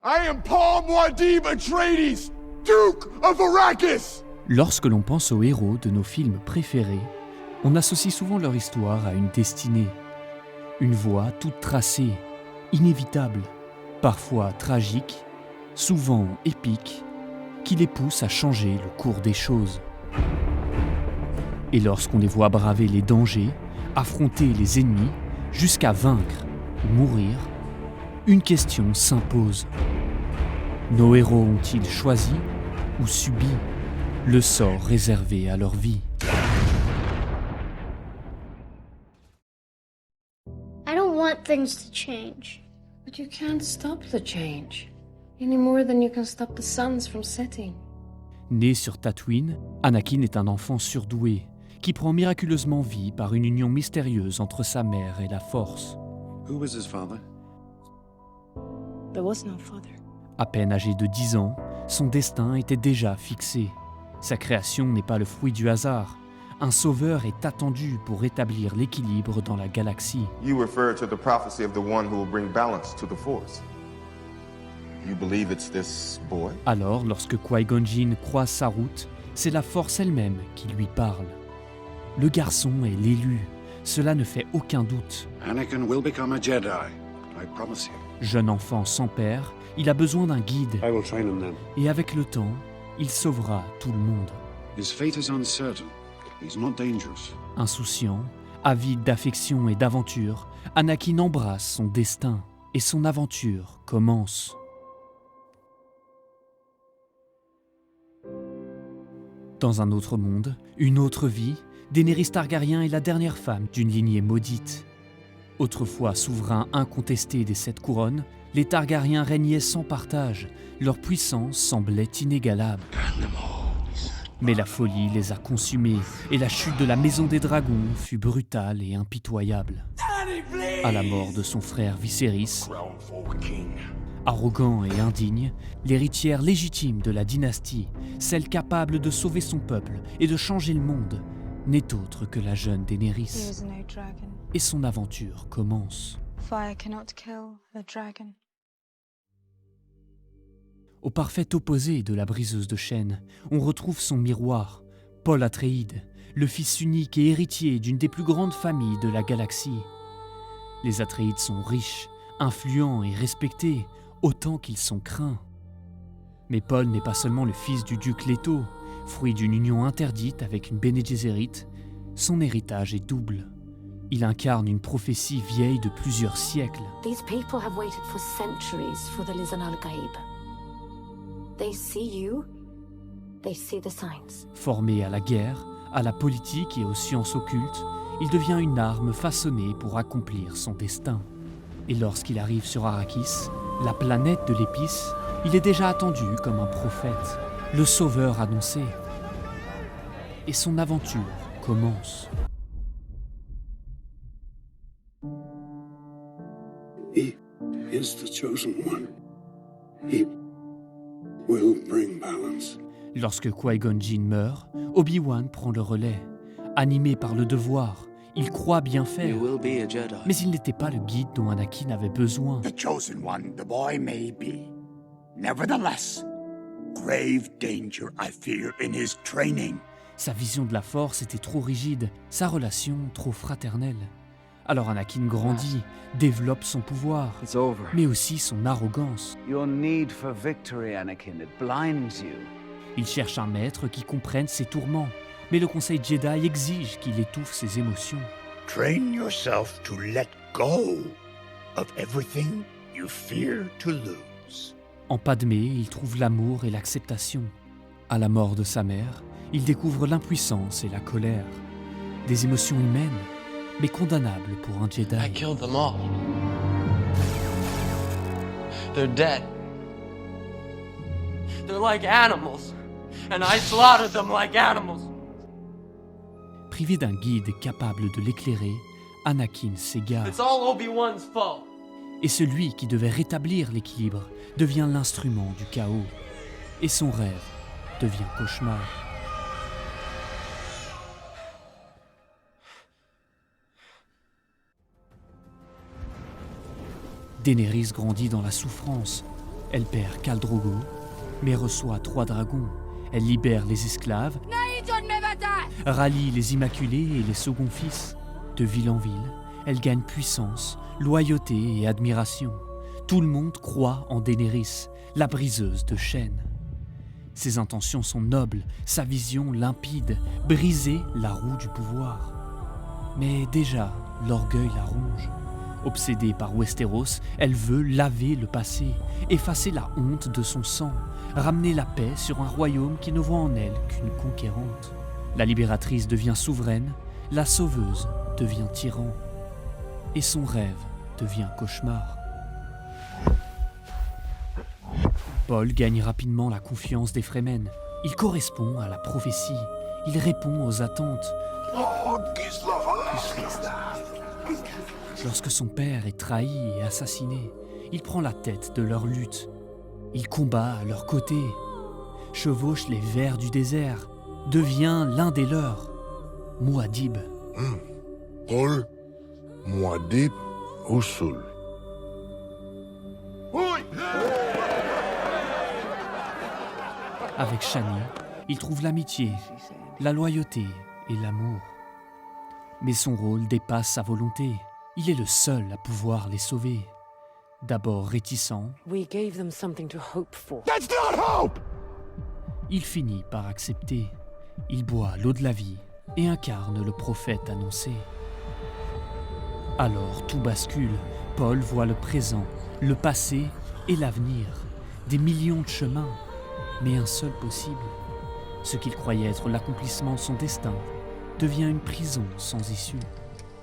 I am Paul Muad'Dib Atreides, Duke of Arrakis! Lorsque l'on pense aux héros de nos films préférés, on associe souvent leur histoire à une destinée. Une voie toute tracée, inévitable, parfois tragique, souvent épique, qui les pousse à changer le cours des choses. Et lorsqu'on les voit braver les dangers, affronter les ennemis, jusqu'à vaincre ou mourir, une question s'impose. Nos héros ont-ils choisi ou subi le sort réservé à leur vie? I don't want things to change. But you can't stop the change, any more than you can stop the suns from setting. Né sur Tatooine, Anakin est un enfant surdoué qui prend miraculeusement vie par une union mystérieuse entre sa mère et la Force. Who was his father? There was no father. À peine âgé de 10 ans, son destin était déjà fixé. Sa création n'est pas le fruit du hasard. Un sauveur est attendu pour rétablir l'équilibre dans la galaxie. You refer to the prophecy of the one who will bring balance to the Force. You believe it's this boy? Alors, lorsque Qui-Gon Jinn croise sa route, c'est la Force elle-même qui lui parle. Le garçon est l'élu, cela ne fait aucun doute. Anakin will become a Jedi, I promise you. Jeune enfant sans père, il a besoin d'un guide. I will train him then. Et avec le temps, il sauvera tout le monde. His fate is uncertain. He's not dangerous. Insouciant, avide d'affection et d'aventure, Anakin embrasse son destin et son aventure commence. Dans un autre monde, une autre vie, Daenerys Targaryen est la dernière femme d'une lignée maudite. Autrefois souverains incontestés des 7 couronnes, les Targaryens régnaient sans partage, leur puissance semblait inégalable. Mais la folie les a consumés et la chute de la Maison des Dragons fut brutale et impitoyable. À la mort de son frère Viserys, arrogant et indigne, l'héritière légitime de la dynastie, celle capable de sauver son peuple et de changer le monde, n'est autre que la jeune Daenerys. Et son aventure commence. Fire cannot kill a dragon. Au parfait opposé de la briseuse de chêne, on retrouve son miroir, Paul Atreides, le fils unique et héritier d'une des plus grandes familles de la galaxie. Les Atreides sont riches, influents et respectés, autant qu'ils sont craints. Mais Paul n'est pas seulement le fils du duc Leto, fruit d'une union interdite avec une Bene Gesserit, son héritage est double. Il incarne une prophétie vieille de plusieurs siècles. These people have waited for centuries for the Lisan al-Gaib. They see you, they see the signs. Formé à la guerre, à la politique et aux sciences occultes, il devient une arme façonnée pour accomplir son destin. Et lorsqu'il arrive sur Arrakis, la planète de l'épice, il est déjà attendu comme un prophète, le sauveur annoncé. Et son aventure commence. He is the chosen one. He will bring balance. Lorsque Qui-Gon Jinn meurt, Obi-Wan prend le relais. Animé par le devoir, il croit bien faire. Mais il n'était pas le guide dont Anakin avait besoin. The chosen one, the boy may be. Nevertheless, grave danger I fear in his training. Sa vision de la Force était trop rigide, sa relation trop fraternelle. Alors Anakin grandit, développe son pouvoir, mais aussi son arrogance. Your need for victory, Anakin, it blinds you. Il cherche un maître qui comprenne ses tourments, mais le Conseil Jedi exige qu'il étouffe ses émotions. Train yourself to let go of everything you fear to lose. En Padmé, il trouve l'amour et l'acceptation. À la mort de sa mère, il découvre l'impuissance et la colère. Des émotions humaines, mais condamnables pour un Jedi. I killed them all. They're dead. They're like animals, and I slaughtered them like animals. Privé d'un guide capable de l'éclairer, Anakin s'égare. It's all Obi-Wan's fault. Et celui qui devait rétablir l'équilibre devient l'instrument du chaos. Et son rêve devient cauchemar. Daenerys grandit dans la souffrance. Elle perd Khal Drogo, mais reçoit 3 dragons. Elle libère les esclaves, rallie les Immaculés et les seconds fils. De ville en ville, elle gagne puissance, loyauté et admiration. Tout le monde croit en Daenerys, la briseuse de chaînes. Ses intentions sont nobles, sa vision limpide, briser la roue du pouvoir. Mais déjà, l'orgueil la ronge. Obsédée par Westeros, elle veut laver le passé, effacer la honte de son sang, ramener la paix sur un royaume qui ne voit en elle qu'une conquérante. La libératrice devient souveraine, la sauveuse devient tyran. Et son rêve devient cauchemar. Paul gagne rapidement la confiance des Fremen. Il correspond à la prophétie. Il répond aux attentes. Lorsque son père est trahi et assassiné, il prend la tête de leur lutte. Il combat à leur côté, chevauche les vers du désert, devient l'un des leurs. Muad'Dib. Paul Muad'Dib Usul. Avec Shani, il trouve l'amitié, la loyauté et l'amour. Mais son rôle dépasse sa volonté. Il est le seul à pouvoir les sauver. D'abord réticent, We gave them something to hope for. That's not hope! il finit par accepter. Il boit l'eau de la vie et incarne le prophète annoncé. Alors tout bascule. Paul voit le présent, le passé et l'avenir. Des millions de chemins, mais un seul possible. Ce qu'il croyait être l'accomplissement de son destin devient une prison sans issue.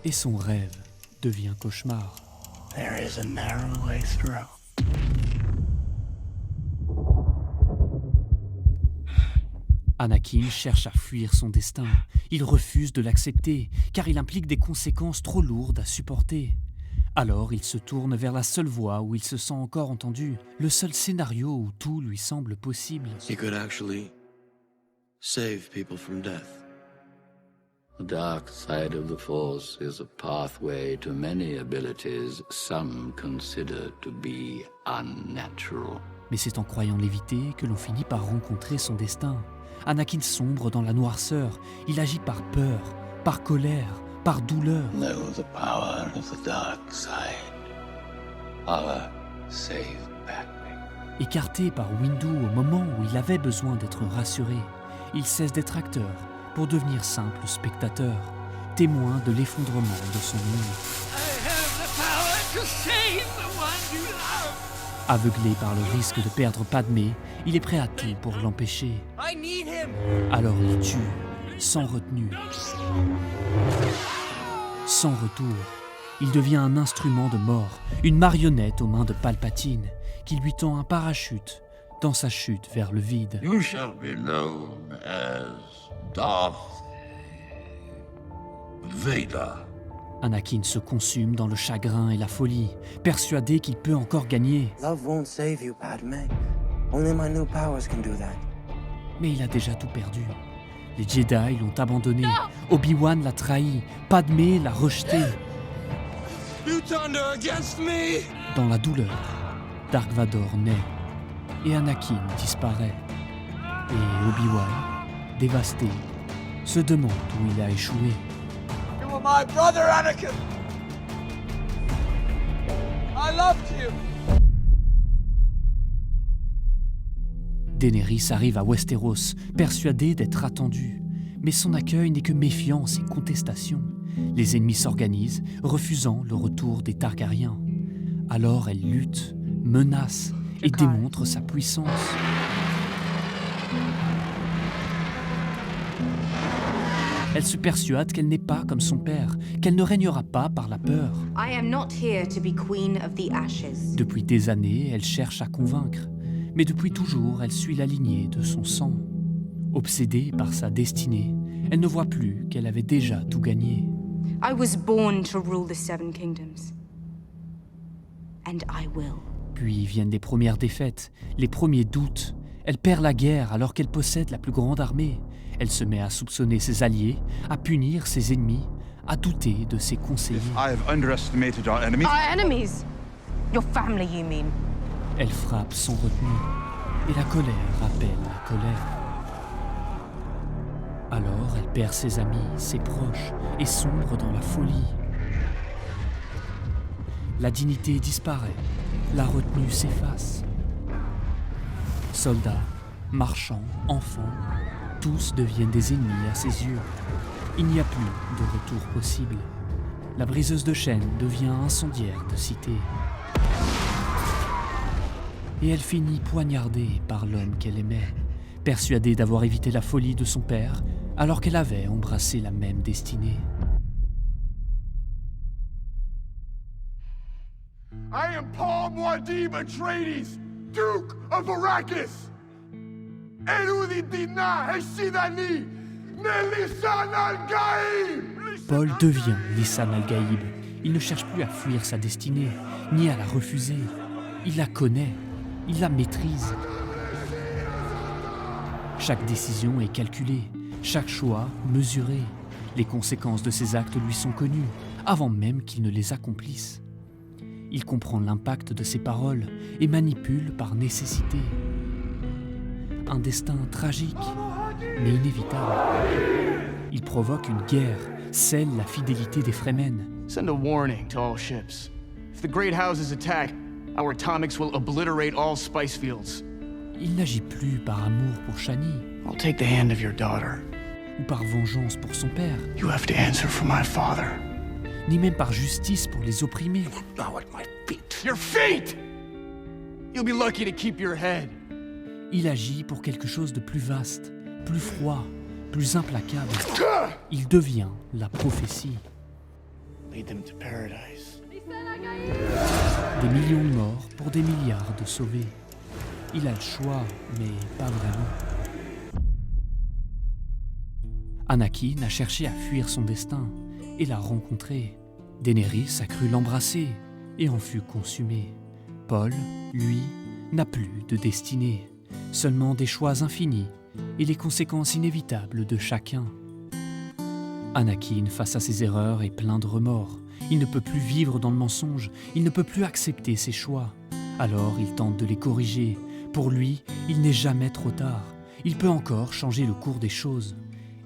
Et son rêve devient cauchemar. There is a narrow way through. Anakin cherche à fuir son destin. Il refuse de l'accepter, car il implique des conséquences trop lourdes à supporter. Alors il se tourne vers la seule voie où il se sent encore entendu, le seul scénario où tout lui semble possible. He could actually save people from death. The dark side of the Force is a pathway to many abilities some consider to be unnatural. Mais c'est en croyant l'éviter que l'on finit par rencontrer son destin. Anakin sombre dans la noirceur. Il agit par peur, par colère, par douleur. Know the power of the dark side. Power save Padmé. Écarté par Windu au moment où il avait besoin d'être rassuré, il cesse d'être acteur pour devenir simple spectateur, témoin de l'effondrement de son monde. Aveuglé par le risque de perdre Padmé, il est prêt à tout pour l'empêcher. Alors il tue, sans retenue, sans retour. Il devient un instrument de mort, une marionnette aux mains de Palpatine, qui lui tend un parachute dans sa chute vers le vide. You shall be known as Darth Vader. Anakin se consume dans le chagrin et la folie, persuadé qu'il peut encore gagner. Love won't save you, Padmé. Only my new powers can do that. Mais il a déjà tout perdu. Les Jedi l'ont abandonné, Obi-Wan l'a trahi, Padmé l'a rejeté. You turned her against me. Dans la douleur, Dark Vador naît, et Anakin disparaît. Et Obi-Wan, dévasté, se demande où il a échoué. You were my brother, Anakin! I loved you! Daenerys arrive à Westeros, persuadée d'être attendue. Mais son accueil n'est que méfiance et contestation. Les ennemis s'organisent, refusant le retour des Targaryens. Alors elle lutte, menace et démontre sa puissance. Elle se persuade qu'elle n'est pas comme son père, qu'elle ne régnera pas par la peur. I am not here to be queen of the ashes. Depuis des années, elle cherche à convaincre, mais depuis toujours, elle suit la lignée de son sang. Obsédée par sa destinée, elle ne voit plus qu'elle avait déjà tout gagné. I was born to rule the Seven Kingdoms. And I will. Puis viennent les premières défaites, les premiers doutes. Elle perd la guerre alors qu'elle possède la plus grande armée. Elle se met à soupçonner ses alliés, à punir ses ennemis, à douter de ses conseillers. I have underestimated our enemies. Our enemies? Your family, you mean? Elle frappe sans retenue, et la colère appelle la colère. Alors elle perd ses amis, ses proches, et sombre dans la folie. La dignité disparaît, la retenue s'efface. Soldats, marchands, enfants, tous deviennent des ennemis à ses yeux. Il n'y a plus de retour possible. La briseuse de chaînes devient incendiaire de cité. Et elle finit poignardée par l'homme qu'elle aimait, persuadée d'avoir évité la folie de son père, alors qu'elle avait embrassé la même destinée. I am Paul Muad'Dib Atreides, Duke of Arrakis. Erudidina Heshidani, Nelissan al-Gaib. Paul devient Lisan al-Gaïb. Il ne cherche plus à fuir sa destinée, ni à la refuser. Il la connaît, il la maîtrise. Chaque décision est calculée, chaque choix mesuré. Les conséquences de ses actes lui sont connues, avant même qu'il ne les accomplisse. Il comprend l'impact de ses paroles et manipule par nécessité. Un destin tragique, mais inévitable. Il provoque une guerre, scelle la fidélité des Fremen. Send a warning to all ships. If the Great Houses attack, our atomics will obliterate all spice fields. Il n'agit plus par amour pour Shani. I'll take the hand of your daughter. Ou par vengeance pour son père. You have to answer for my father. Ni même par justice pour les opprimés. Now at my feet. Your feet! You'll be lucky to keep your head. Il agit pour quelque chose de plus vaste, plus froid, plus implacable. Il devient la prophétie. Lead them to paradise. Des millions de morts pour des milliards de sauvés. Il a le choix, mais pas vraiment. Anakin a cherché à fuir son destin et l'a rencontré. Daenerys a cru l'embrasser et en fut consumé. Paul, lui, n'a plus de destinée, seulement des choix infinis et les conséquences inévitables de chacun. Anakin, face à ses erreurs, est plein de remords. Il ne peut plus vivre dans le mensonge, il ne peut plus accepter ses choix. Alors il tente de les corriger. Pour lui, il n'est jamais trop tard. Il peut encore changer le cours des choses.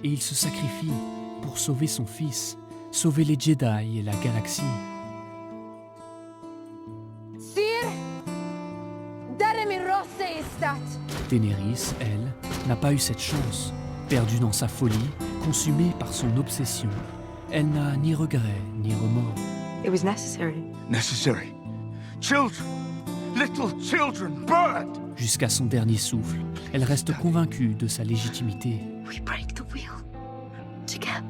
Et il se sacrifie pour sauver son fils, sauver les Jedi et la galaxie. Daenerys, elle, n'a pas eu cette chance. Perdue dans sa folie, consumée par son obsession, elle n'a ni regret ni remords. It was necessary. Necessary. Children, little children burned. Jusqu'à son dernier souffle, elle reste convaincue de sa légitimité. We break the wheel together.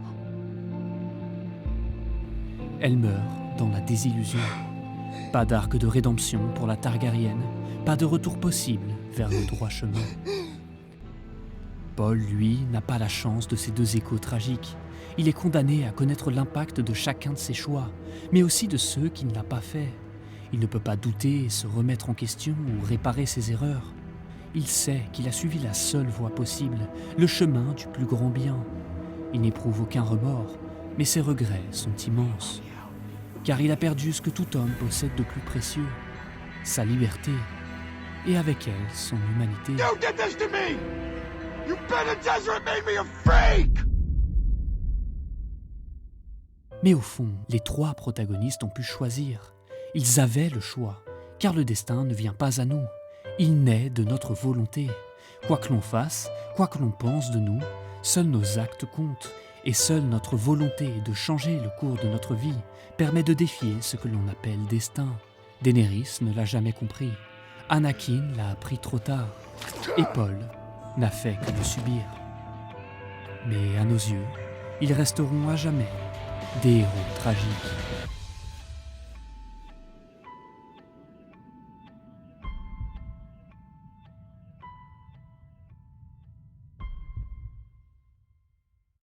Elle meurt dans la désillusion. Pas d'arc de rédemption pour la Targaryenne, pas de retour possible vers le droit chemin. Paul, lui, n'a pas la chance de ces deux échos tragiques. Il est condamné à connaître l'impact de chacun de ses choix, mais aussi de ceux qu'il n'a pas faits. Il ne peut pas douter, se remettre en question ou réparer ses erreurs. Il sait qu'il a suivi la seule voie possible, le chemin du plus grand bien. Il n'éprouve aucun remords, mais ses regrets sont immenses. Car il a perdu ce que tout homme possède de plus précieux, sa liberté, et avec elle, son humanité. You did this to me! You bit a desert and made me a freak! Mais au fond, les trois protagonistes ont pu choisir. Ils avaient le choix, car le destin ne vient pas à nous. Il naît de notre volonté. Quoi que l'on fasse, quoi que l'on pense de nous, seuls nos actes comptent, et seule notre volonté de changer le cours de notre vie permet de défier ce que l'on appelle destin. Daenerys ne l'a jamais compris. Anakin l'a appris trop tard. Et Paul n'a fait que le subir. Mais à nos yeux, ils resteront à jamais des héros tragiques.